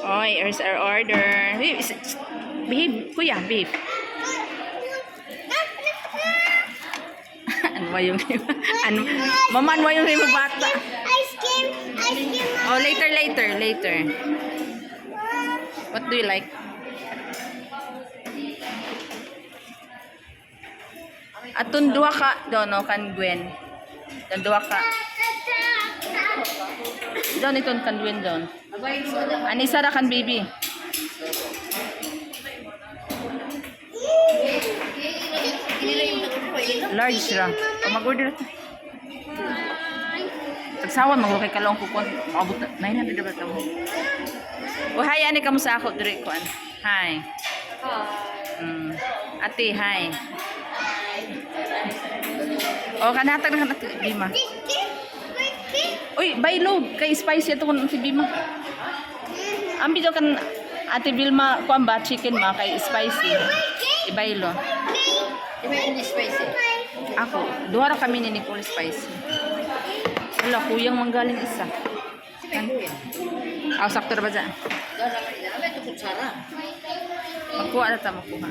Oy, here's our order. Behave, kuya, behave. Ano ba yung Mama, ano ba yung bata? Ice cream. Oh, later. What do you like? Atun duha ka dono kan Gwen. Dan duha ka. Doon iton kan Gwen doon. Ani sara kan baby. Large ra. O mag-order ta. Tagsawan mo kay kalong kupon. Abot 900 ba ta mo? Oh, hi ani kamusta ako dire kuan. Hi. Ate, hi. Oh, kanatag na Bima. Uy, bailog kay spicy ito kun si Bima. Ambi daw kan Ate Vilma kuan ba chicken ma kay spicy. Ibaylo. Iba ini spicy. Ako, duha ra kami ni Nicole spicy. Wala kuyang manggaling isa. Aw sakto ra ba dyan? Dala ito kutsara. Magkuha na ta makuha.